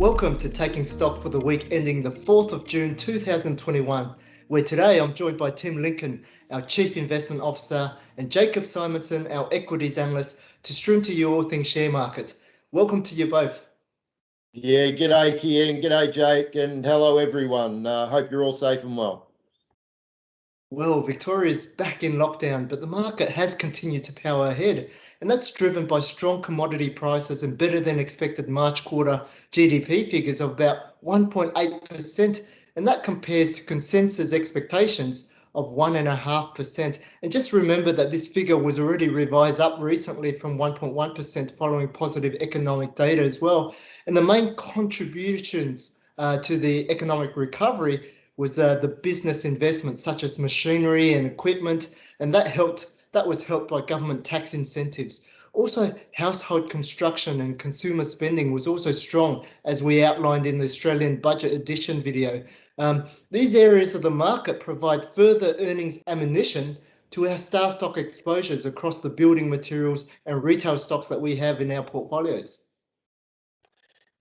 Welcome to Taking Stock for the week ending the 4th of June 2021, where today I'm joined by Tim Lincoln, our Chief Investment Officer, and Jacob Simonson, our Equities Analyst, to stream to you all things share market. Welcome to you both. Yeah, g'day Kien, g'day Jake, and hello everyone. Hope you're all safe and well. Well, Victoria's back in lockdown, but the market has continued to power ahead, and that's driven by strong commodity prices and better than expected March quarter GDP figures of about 1.8%, and that compares to consensus expectations of 1.5%. And just remember that this figure was already revised up recently from 1.1% following positive economic data as well. And the main contributions to the economic recovery was the business investments such as machinery and equipment, and that was helped by government tax incentives. Also, household construction and consumer spending was also strong, as we outlined in the Australian Budget Edition video. These areas of the market provide further earnings ammunition to our star stock exposures across the building materials and retail stocks that we have in our portfolios.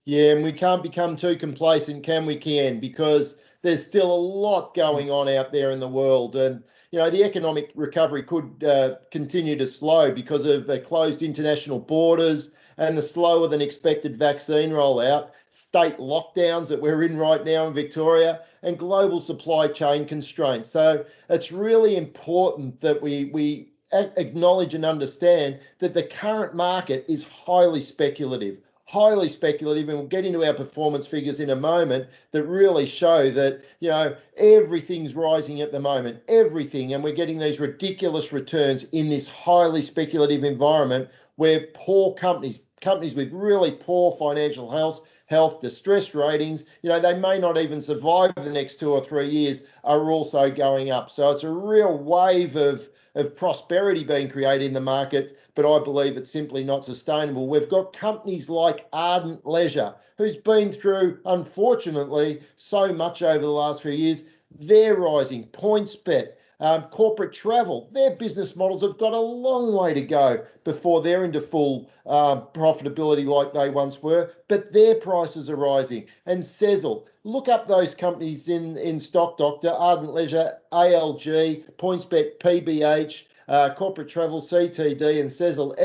Yeah, and we can't become too complacent, can we, Kien? Because there's still a lot going on out there in the world. And, the economic recovery could continue to slow because of closed international borders and the slower than expected vaccine rollout, state lockdowns that we're in right now in Victoria, and global supply chain constraints. So it's really important that we acknowledge and understand that the current market is highly speculative, and we'll get into our performance figures in a moment that really show that, everything's rising at the moment, everything, and we're getting these ridiculous returns in this highly speculative environment where poor companies with really poor financial health, distressed ratings, they may not even survive the next 2 or 3 years, are also going up. So it's a real wave of prosperity being created in the market, but I believe it's simply not sustainable. We've got companies like Ardent Leisure, who's been through, unfortunately, so much over the last few years. They're rising. PointsBet, corporate travel, their business models have got a long way to go before they're into full profitability like they once were, but their prices are rising. And Sezzle, look up those companies in Stock Doctor: Ardent Leisure, ALG, PointsBet, PBH, corporate travel, CTD, and Sezzle,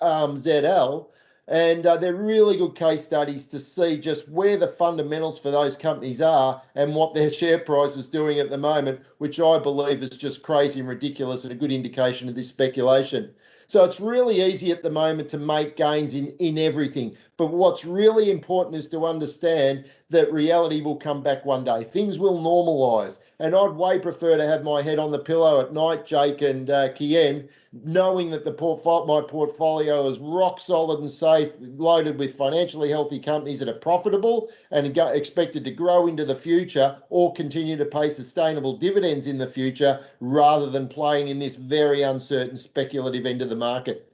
SZL. And they're really good case studies to see just where the fundamentals for those companies are and what their share price is doing at the moment, which I believe is just crazy and ridiculous and a good indication of this speculation. So it's really easy at the moment to make gains in everything. But what's really important is to understand that reality will come back one day. Things will normalise. And I'd way prefer to have my head on the pillow at night, Jake and Kien, knowing that my portfolio is rock solid and safe, loaded with financially healthy companies that are profitable and expected to grow into the future or continue to pay sustainable dividends in the future, rather than playing in this very uncertain speculative end of the market.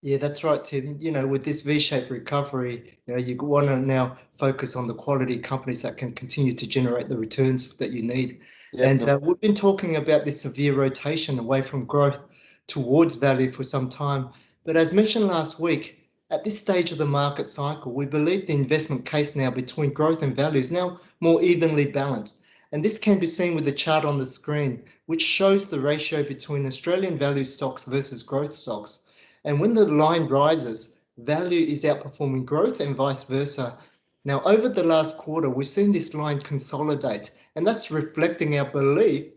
Yeah, that's right, Tim. With this V-shaped recovery, you want to now focus on the quality companies that can continue to generate the returns that you need. Yep. And we've been talking about this severe rotation away from growth towards value for some time. But as mentioned last week, at this stage of the market cycle, we believe the investment case now between growth and value is now more evenly balanced. And this can be seen with the chart on the screen, which shows the ratio between Australian value stocks versus growth stocks. And when the line rises, value is outperforming growth and vice versa. Now, over the last quarter, we've seen this line consolidate, and that's reflecting our belief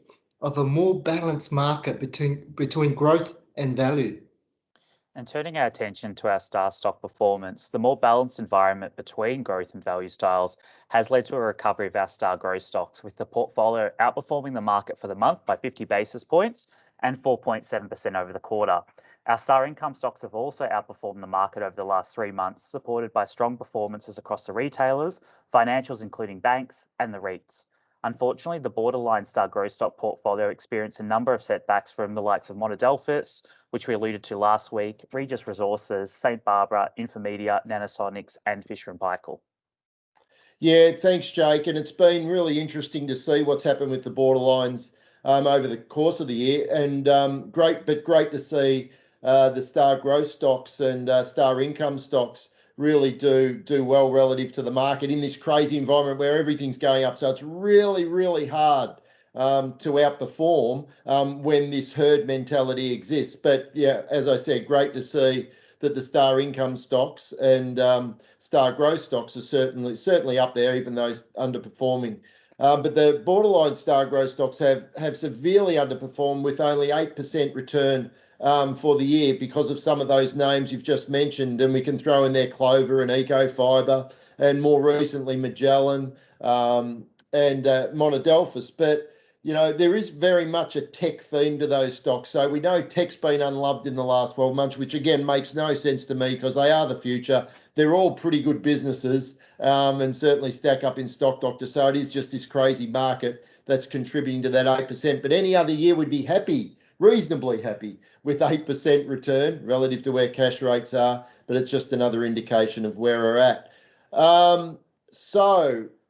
of a more balanced market between growth and value. And turning our attention to our star stock performance, the more balanced environment between growth and value styles has led to a recovery of our star growth stocks, with the portfolio outperforming the market for the month by 50 basis points and 4.7% over the quarter. Our star income stocks have also outperformed the market over the last 3 months, supported by strong performances across the retailers, financials including banks, and the REITs. Unfortunately, the borderline star growth stock portfolio experienced a number of setbacks from the likes of Monadelphous, which we alluded to last week, Regis Resources, St Barbara, Infomedia, Nanosonics, and Fisher & Paykel. Yeah, thanks, Jake. And it's been really interesting to see what's happened with the borderlines over the course of the year. And great to see the star growth stocks and star income stocks really do well relative to the market in this crazy environment where everything's going up. So it's really, really hard to outperform when this herd mentality exists. But yeah, as I said, great to see that the star income stocks and star growth stocks are certainly up there, even though underperforming. But the borderline star growth stocks have severely underperformed with only 8% return for the year because of some of those names you've just mentioned. And we can throw in there Clover and Ecofiber and more recently Magellan and Monadelphous. But you know, there is very much a tech theme to those stocks. So we know tech's been unloved in the last 12 months, which again makes no sense to me because they are the future. They're all pretty good businesses and certainly stack up in Stock Doctor. So it is just this crazy market that's contributing to that 8%. But any other year we'd be happy, reasonably happy with 8% return relative to where cash rates are. But it's just another indication of where we're at.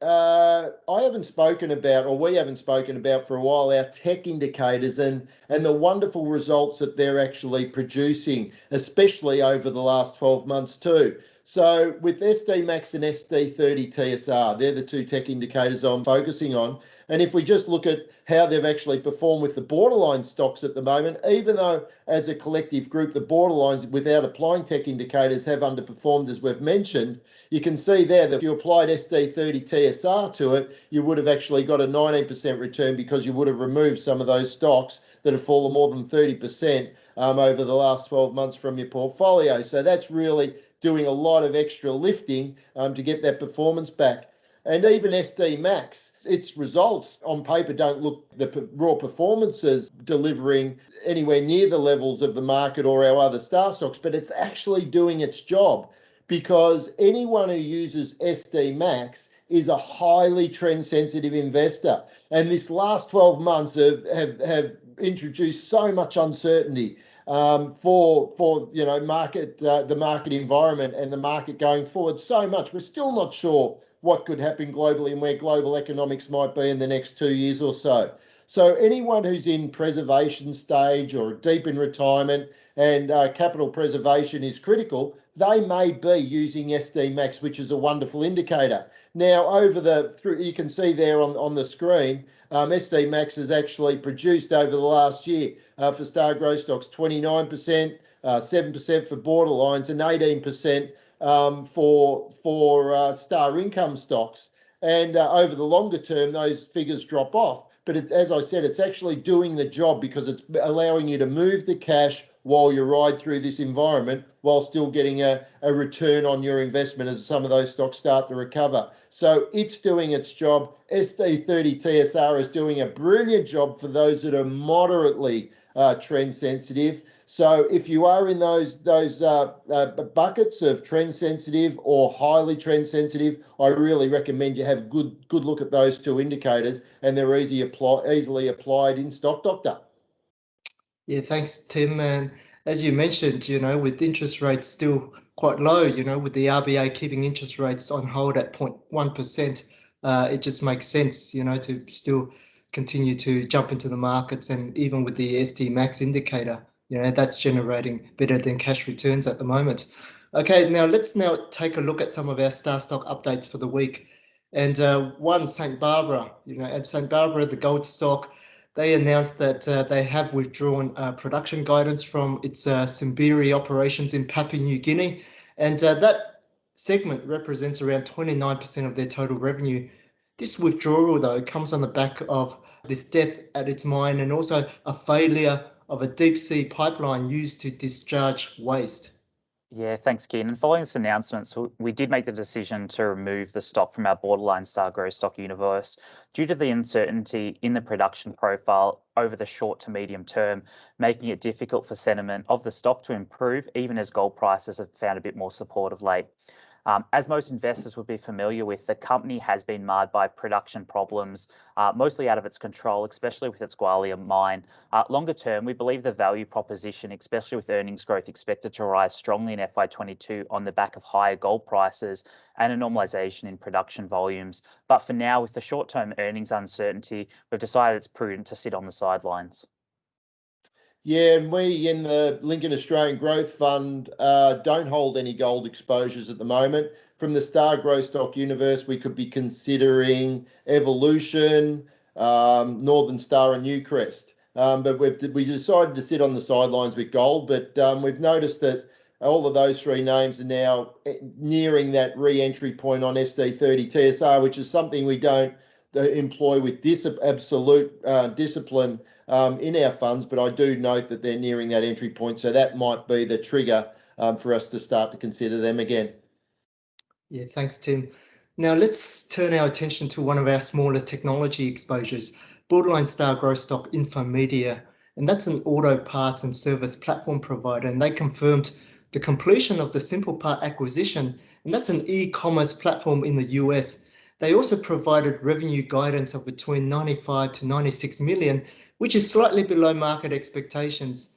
I haven't spoken about, or we haven't spoken about for a while, our tech indicators and the wonderful results that they're actually producing, especially over the last 12 months too. So with SDMAX and SD30TSR, they're the two tech indicators I'm focusing on. And if we just look at how they've actually performed with the borderline stocks at the moment, even though as a collective group, the borderlines without applying tech indicators have underperformed, as we've mentioned, you can see there that if you applied SD30TSR to it, you would have actually got a 19% return because you would have removed some of those stocks that have fallen more than 30% over the last 12 months from your portfolio. So that's really doing a lot of extra lifting to get that performance back. And even SDMAX, its results on paper don't look the raw performances delivering anywhere near the levels of the market or our other star stocks, but it's actually doing its job because anyone who uses SDMAX is a highly trend sensitive investor. And this last 12 months have introduced so much uncertainty for you know the market environment and the market going forward. So much we're still not sure what could happen globally and where global economics might be in the next 2 years or so. So anyone who's in preservation stage or deep in retirement and capital preservation is critical, they may be using SDMAX, which is a wonderful indicator. Now, you can see there on the screen, SDMAX has actually produced over the last year for star growth stocks 29%, 7% for borderlines, and 18% for star income stocks. And over the longer term, those figures drop off. But as I said, it's actually doing the job because it's allowing you to move the cash while you ride through this environment while still getting a return on your investment as some of those stocks start to recover. So it's doing its job. SD30TSR is doing a brilliant job for those that are moderately trend sensitive. So if you are in those buckets of trend sensitive or highly trend sensitive, I really recommend you have a good look at those two indicators, and they're easily applied in Stock Doctor. Yeah, thanks, Tim. And as you mentioned, you know, with interest rates still quite low, you know, with the RBA keeping interest rates on hold at 0.1%, it just makes sense, you know, to still continue to jump into the markets. And even with the SDMAX indicator, you know, that's generating better than cash returns at the moment. Okay, let's take a look at some of our star stock updates for the week. And one, St. Barbara, you know, at St. Barbara, the gold stock, they announced that they have withdrawn production guidance from its Simberi operations in Papua New Guinea. And that segment represents around 29% of their total revenue. This withdrawal, though, comes on the back of this death at its mine and also a failure of a deep sea pipeline used to discharge waste. Yeah, thanks, Kien. And following this announcement, we did make the decision to remove the stock from our borderline star growth stock universe due to the uncertainty in the production profile over the short to medium term, making it difficult for sentiment of the stock to improve, even as gold prices have found a bit more support of late. As most investors would be familiar with, the company has been marred by production problems, mostly out of its control, especially with its Gwalia mine. Longer term, we believe the value proposition, especially with earnings growth expected to rise strongly in FY22 on the back of higher gold prices and a normalisation in production volumes. But for now, with the short-term earnings uncertainty, we've decided it's prudent to sit on the sidelines. Yeah, and we in the Lincoln Australian Growth Fund don't hold any gold exposures at the moment. From the Star Growth Stock universe, we could be considering Evolution, Northern Star, and Newcrest. But we decided to sit on the sidelines with gold. But we've noticed that all of those three names are now nearing that re-entry point on SD30TSR, which is something we don't employ with absolute discipline in our funds, but I do note that they're nearing that entry point. So that might be the trigger for us to start to consider them again. Yeah, thanks, Tim. Now let's turn our attention to one of our smaller technology exposures, borderline star growth stock Infomedia. And that's an auto parts and service platform provider. And they confirmed the completion of the Simple Part acquisition. And that's an e-commerce platform in the US. They also provided revenue guidance of between 95 to 96 million, which is slightly below market expectations.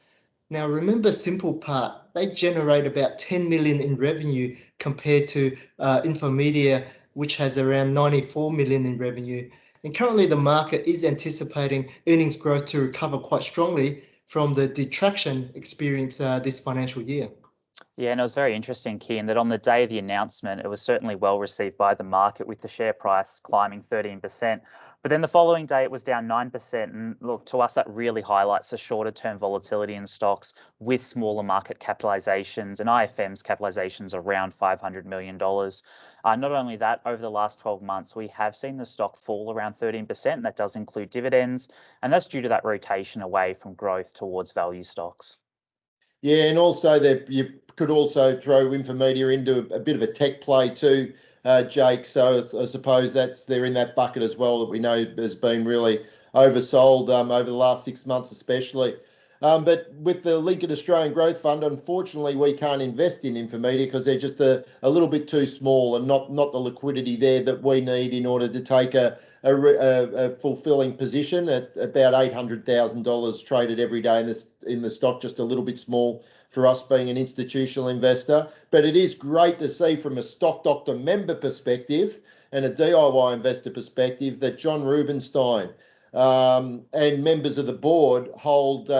Now, remember Simple Part, they generate about 10 million in revenue compared to Infomedia, which has around 94 million in revenue. And currently the market is anticipating earnings growth to recover quite strongly from the detraction experienced this financial year. Yeah, and it was very interesting, Kien, that on the day of the announcement, it was certainly well received by the market with the share price climbing 13%. But then the following day, it was down 9%. And look, to us, that really highlights the shorter term volatility in stocks with smaller market capitalizations and IFM's capitalizations around $500 million. Not only that, over the last 12 months, we have seen the stock fall around 13%. That does include dividends, and that's due to that rotation away from growth towards value stocks. Yeah, and also that you could also throw Infomedia into a bit of a tech play too, Jake. So I suppose they're in that bucket as well that we know has been really oversold over the last 6 months, especially. But with the Lincoln Australian Growth Fund, unfortunately, we can't invest in Infomedia because they're just a little bit too small and not the liquidity there that we need in order to take a fulfilling position at about $800,000 traded every day in the stock, just a little bit small for us being an institutional investor. But it is great to see from a Stock Doctor member perspective and a DIY investor perspective that John Rubenstein and members of the board hold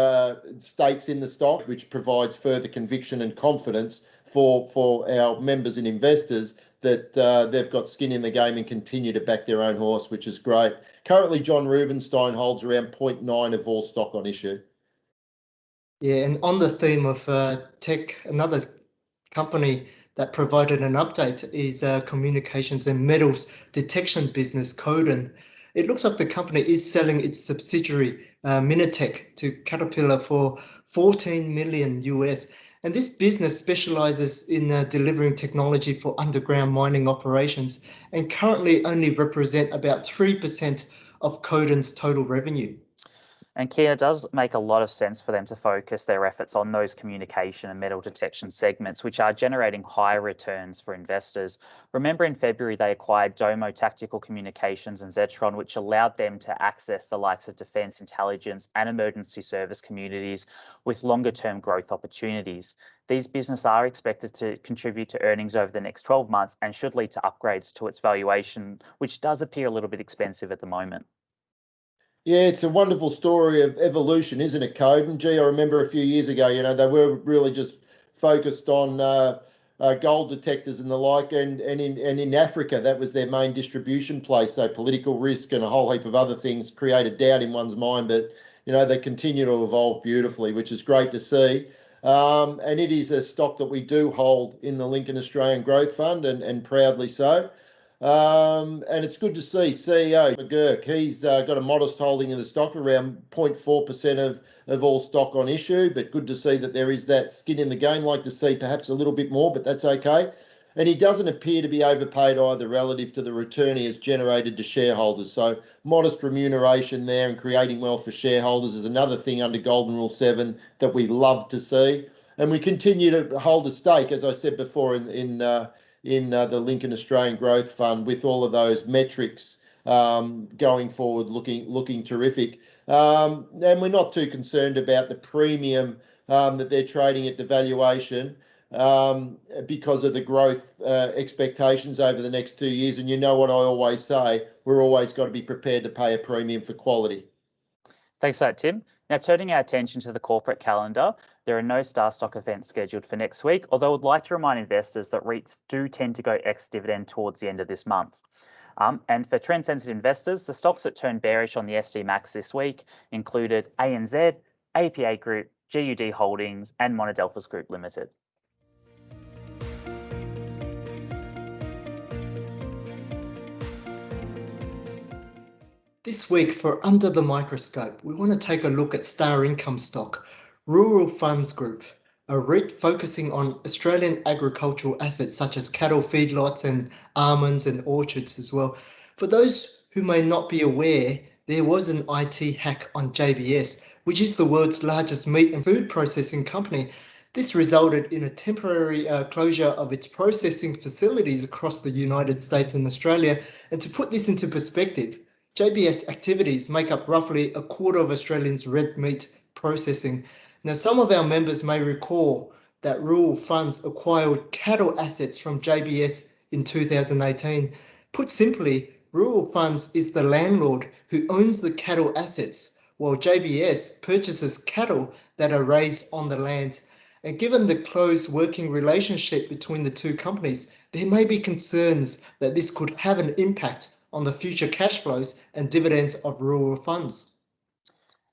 stakes in the stock, which provides further conviction and confidence for our members and investors that they've got skin in the game and continue to back their own horse, which is great. Currently, John Rubenstein holds around 0.9 of all stock on issue. Yeah, and on the theme of tech, another company that provided an update is communications and metals detection business Codan. It looks like the company is selling its subsidiary Minitech to Caterpillar for 14 million US. And this business specializes in delivering technology for underground mining operations and currently only represent about 3% of Codan's total revenue. And Kien, it does make a lot of sense for them to focus their efforts on those communication and metal detection segments, which are generating higher returns for investors. Remember in February, they acquired Domo Tactical Communications and Zetron, which allowed them to access the likes of defense intelligence and emergency service communities with longer term growth opportunities. These businesses are expected to contribute to earnings over the next 12 months and should lead to upgrades to its valuation, which does appear a little bit expensive at the moment. Yeah, it's a wonderful story of evolution, isn't it, Codan? Gee, I remember a few years ago, they were really just focused on gold detectors and the like, and in Africa, that was their main distribution place. So political risk and a whole heap of other things created doubt in one's mind, but they continue to evolve beautifully, which is great to see. And it is a stock that we do hold in the Lincoln Australian Growth Fund, and proudly so. And it's good to see CEO McGurk. He's got a modest holding in the stock, around 0.4% of all stock on issue, but good to see that there is that skin in the game. Like to see perhaps a little bit more, but that's okay. And he doesn't appear to be overpaid either relative to the return he has generated to shareholders. So modest remuneration there and creating wealth for shareholders is another thing under Golden Rule 7 that we love to see. And we continue to hold a stake, as I said before, in the Lincoln Australian Growth Fund, with all of those metrics going forward looking terrific. And we're not too concerned about the premium that they're trading at the valuation because of the growth expectations over the next 2 years. And you know what I always say, we're always got to be prepared to pay a premium for quality. Thanks for that, Tim. Now, turning our attention to the corporate calendar, there are no Star Stock events scheduled for next week, although I would like to remind investors that REITs do tend to go ex-dividend towards the end of this month. And for trend-sensitive investors, the stocks that turned bearish on the SDMAX this week included ANZ, APA Group, GUD Holdings, and Monadelphous Group Limited. This week for Under the Microscope, we want to take a look at Star Income stock, Rural Funds Group, a REIT focusing on Australian agricultural assets such as cattle feedlots and almonds and orchards as well. For those who may not be aware, there was an IT hack on JBS, which is the world's largest meat and food processing company. This resulted in a temporary closure of its processing facilities across the United States and Australia. And to put this into perspective, JBS activities make up roughly a quarter of Australians' red meat processing. Now, some of our members may recall that Rural Funds acquired cattle assets from JBS in 2018. Put simply, Rural Funds is the landlord who owns the cattle assets, while JBS purchases cattle that are raised on the land. And given the close working relationship between the two companies, there may be concerns that this could have an impact on the future cash flows and dividends of Rural Funds.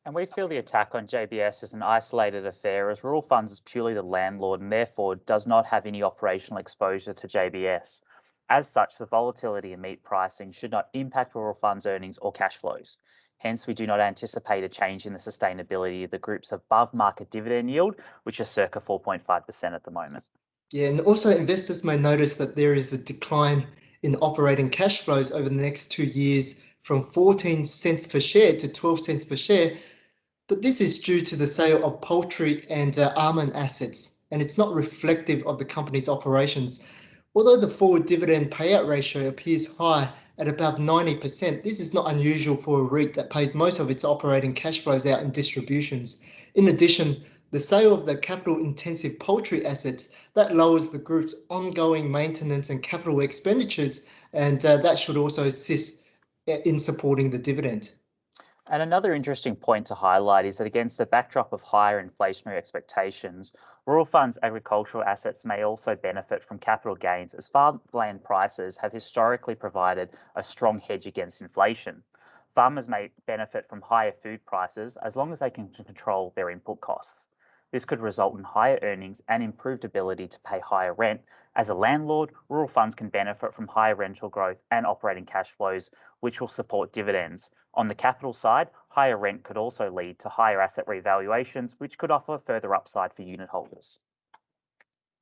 And we feel the attack on JBS is an isolated affair, as Rural Funds is purely the landlord and therefore does not have any operational exposure to JBS. As such, the volatility in meat pricing should not impact Rural Funds earnings or cash flows. Hence, we do not anticipate a change in the sustainability of the group's above market dividend yield, which is circa 4.5% at the moment. Yeah, and also investors may notice that there is a decline in operating cash flows over the next 2 years from 14 cents per share to 12 cents per share. But this is due to the sale of poultry and almond assets, and it's not reflective of the company's operations. Although the forward dividend payout ratio appears high at above 90%, this is not unusual for a REIT that pays most of its operating cash flows out in distributions. In addition, the sale of the capital-intensive poultry assets, that lowers the group's ongoing maintenance and capital expenditures, and that should also assist in supporting the dividend. And another interesting point to highlight is that against the backdrop of higher inflationary expectations, Rural Funds agricultural assets may also benefit from capital gains, as farmland prices have historically provided a strong hedge against inflation. Farmers may benefit from higher food prices as long as they can control their input costs. This could result in higher earnings and improved ability to pay higher rent. As a landlord, Rural Funds can benefit from higher rental growth and operating cash flows, which will support dividends. On the capital side, higher rent could also lead to higher asset revaluations, which could offer further upside for unit holders.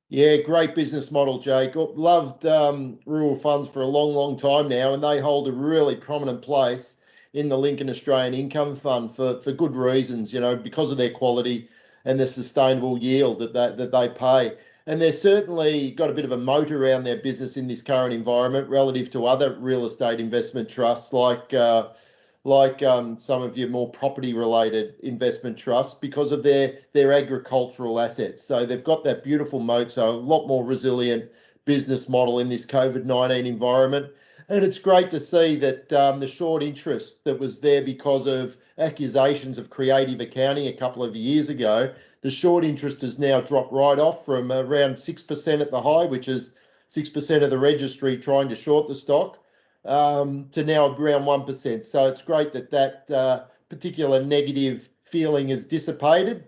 Yeah, great business model, Jacob. Loved Rural Funds for a long, long time now, and they hold a really prominent place in the Lincoln Australian Income Fund for good reasons, because of their quality and the sustainable yield that they pay. And they've certainly got a bit of a moat around their business in this current environment relative to other real estate investment trusts like some of your more property related investment trusts, because of their agricultural assets. So they've got that beautiful moat, so a lot more resilient business model in this COVID-19 environment. And it's great to see that the short interest that was there because of accusations of creative accounting a couple of years ago, the short interest has now dropped right off from around 6% at the high, which is 6% of the registry trying to short the stock, to now around 1%. So it's great that particular negative feeling is dissipated.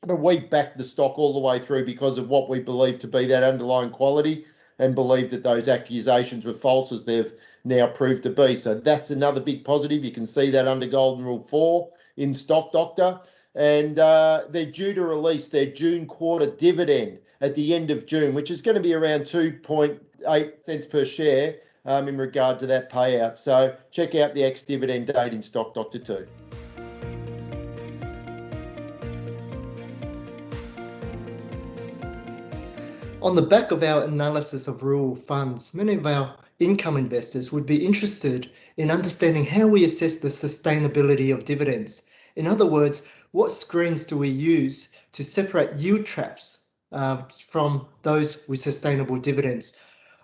But we backed the stock all the way through because of what we believe to be that underlying quality, and believe that those accusations were false, as they've now proved to be. So that's another big positive. You can see that under Golden Rule 4 in Stock Doctor. And they're due to release their June quarter dividend at the end of June, which is going to be around 2.8 cents per share in regard to that payout. So check out the ex-dividend date in Stock Doctor 2. On the back of our analysis of Rural Funds, many of our income investors would be interested in understanding how we assess the sustainability of dividends. In other words, what screens do we use to separate yield traps from those with sustainable dividends?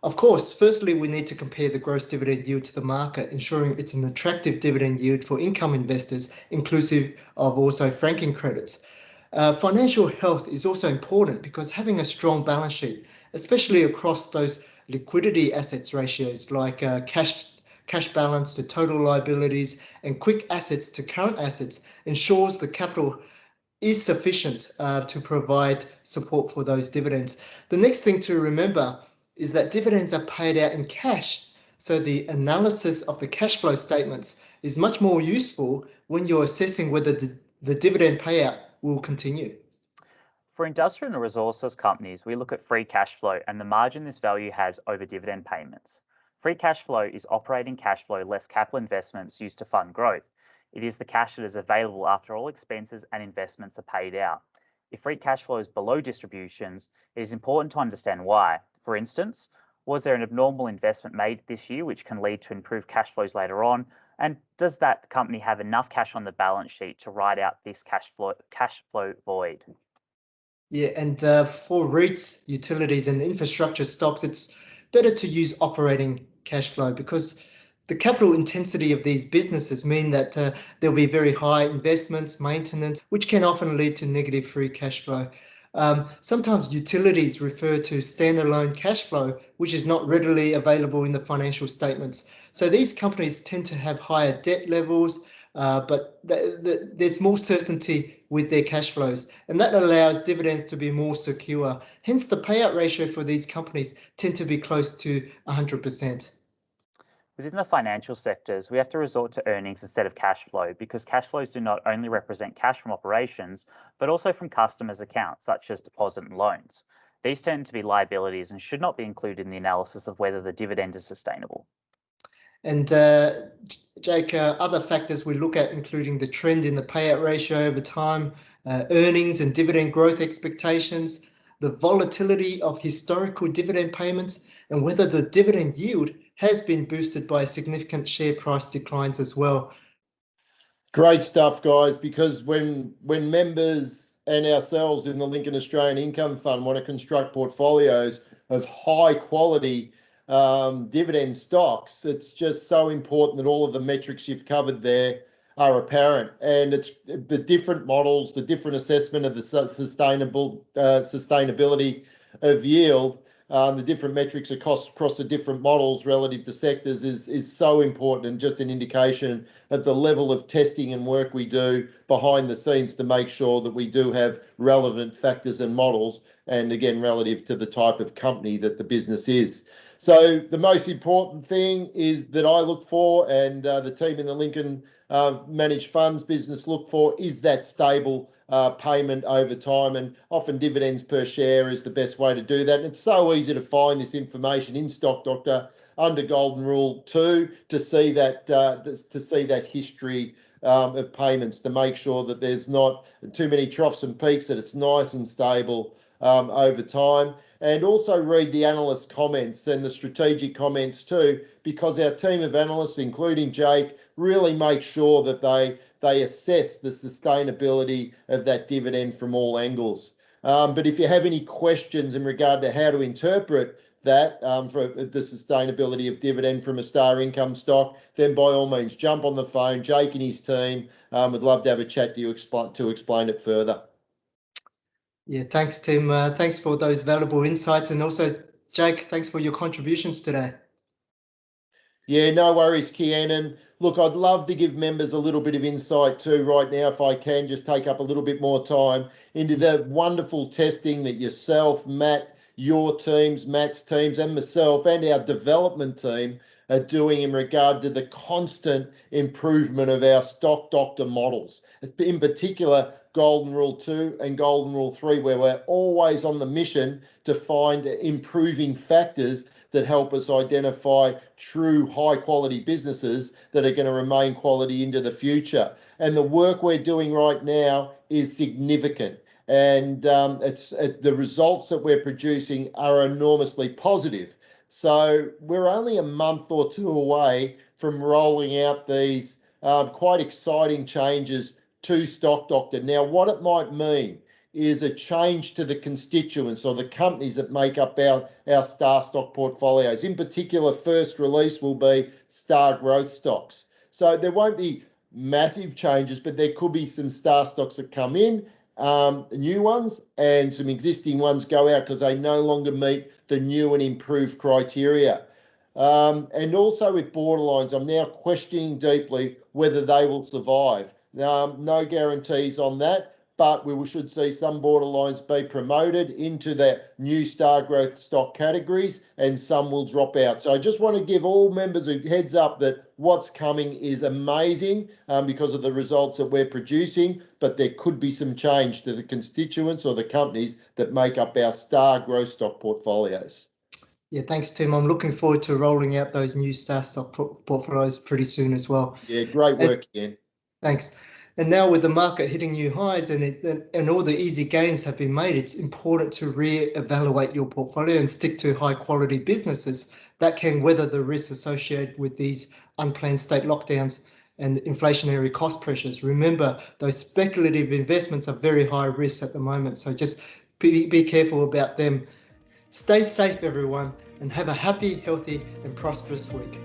Of course, firstly, we need to compare the gross dividend yield to the market, ensuring it's an attractive dividend yield for income investors, inclusive of also franking credits. Financial health is also important because having a strong balance sheet, especially across those liquidity assets ratios like cash balance to total liabilities and quick assets to current assets, ensures the capital is sufficient to provide support for those dividends. The next thing to remember is that dividends are paid out in cash. So the analysis of the cash flow statements is much more useful when you're assessing whether the dividend payout will continue. For industrial and resources companies, we look at free cash flow and the margin this value has over dividend payments. Free cash flow is operating cash flow less capital investments used to fund growth. It is the cash that is available after all expenses and investments are paid out. If free cash flow is below distributions, it is important to understand why. For instance, was there an abnormal investment made this year which can lead to improved cash flows later on? And does that company have enough cash on the balance sheet to ride out this cash flow void? Yeah, and for REITs, utilities, and infrastructure stocks, it's better to use operating cash flow because the capital intensity of these businesses mean that there'll be very high investments, maintenance, which can often lead to negative free cash flow. Sometimes utilities refer to standalone cash flow, which is not readily available in the financial statements. So these companies tend to have higher debt levels, but there's more certainty with their cash flows, and that allows dividends to be more secure. Hence, the payout ratio for these companies tend to be close to 100%. Within the financial sectors, we have to resort to earnings instead of cash flow because cash flows do not only represent cash from operations, but also from customers' accounts, such as deposit and loans. These tend to be liabilities and should not be included in the analysis of whether the dividend is sustainable. And Jake, other factors we look at including the trend in the payout ratio over time, earnings and dividend growth expectations, the volatility of historical dividend payments, and whether the dividend yield has been boosted by significant share price declines as well. Great stuff, guys, because when members and ourselves in the Lincoln Australian Income Fund want to construct portfolios of high quality dividend stocks, it's just so important that all of the metrics you've covered there are apparent, and it's the different models, the different assessment of the sustainability of yield, the different metrics across the different models relative to sectors is so important, and just an indication of the level of testing and work we do behind the scenes to make sure that we do have relevant factors and models, and again relative to the type of company that the business is. So the most important thing is that I look for, and the team in the Lincoln managed funds business look for, is that stable payment over time, and often dividends per share is the best way to do that. And it's so easy to find this information in Stock Doctor under Golden Rule 2 to see that history of payments, to make sure that there's not too many troughs and peaks, that it's nice and stable over time. And also read the analyst comments and the strategic comments too, because our team of analysts, including Jake, really make sure that they assess the sustainability of that dividend from all angles. But if you have any questions in regard to how to interpret that for the sustainability of dividend from a star income stock, then by all means jump on the phone. Jake and his team would love to have a chat to you to explain it further. Yeah, thanks, Tim. Thanks for those valuable insights, and also, Jake, thanks for your contributions today. Yeah, no worries, Kien. And look, I'd love to give members a little bit of insight too right now, if I can just take up a little bit more time, into the wonderful testing that yourself, Matt, your teams, Matt's teams, and myself and our development team are doing in regard to the constant improvement of our Stock Doctor models. In particular, Golden Rule 2 and Golden Rule 3, where we're always on the mission to find improving factors that help us identify true high quality businesses that are going to remain quality into the future. And the work we're doing right now is significant. And the results that we're producing are enormously positive. So we're only a month or two away from rolling out these quite exciting changes to Stock Doctor. Now, what it might mean is a change to the constituents or the companies that make up our star stock portfolios. In particular, first release will be star growth stocks. So there won't be massive changes, but there could be some star stocks that come in, new ones, and some existing ones go out because they no longer meet the new and improved criteria. And also with borderlines, I'm now questioning deeply whether they will survive. No guarantees on that, but we should see some borderlines be promoted into the new star growth stock categories and some will drop out. So I just want to give all members a heads up that what's coming is amazing because of the results that we're producing, but there could be some change to the constituents or the companies that make up our star growth stock portfolios. Yeah, thanks, Tim. I'm looking forward to rolling out those new star stock portfolios pretty soon as well. Yeah, great work, Ian. Thanks. And now with the market hitting new highs and all the easy gains have been made, it's important to re-evaluate your portfolio and stick to high quality businesses that can weather the risks associated with these unplanned state lockdowns and inflationary cost pressures. Remember, those speculative investments are very high risk at the moment, so just be careful about them. Stay safe, everyone, and have a happy, healthy, and prosperous week.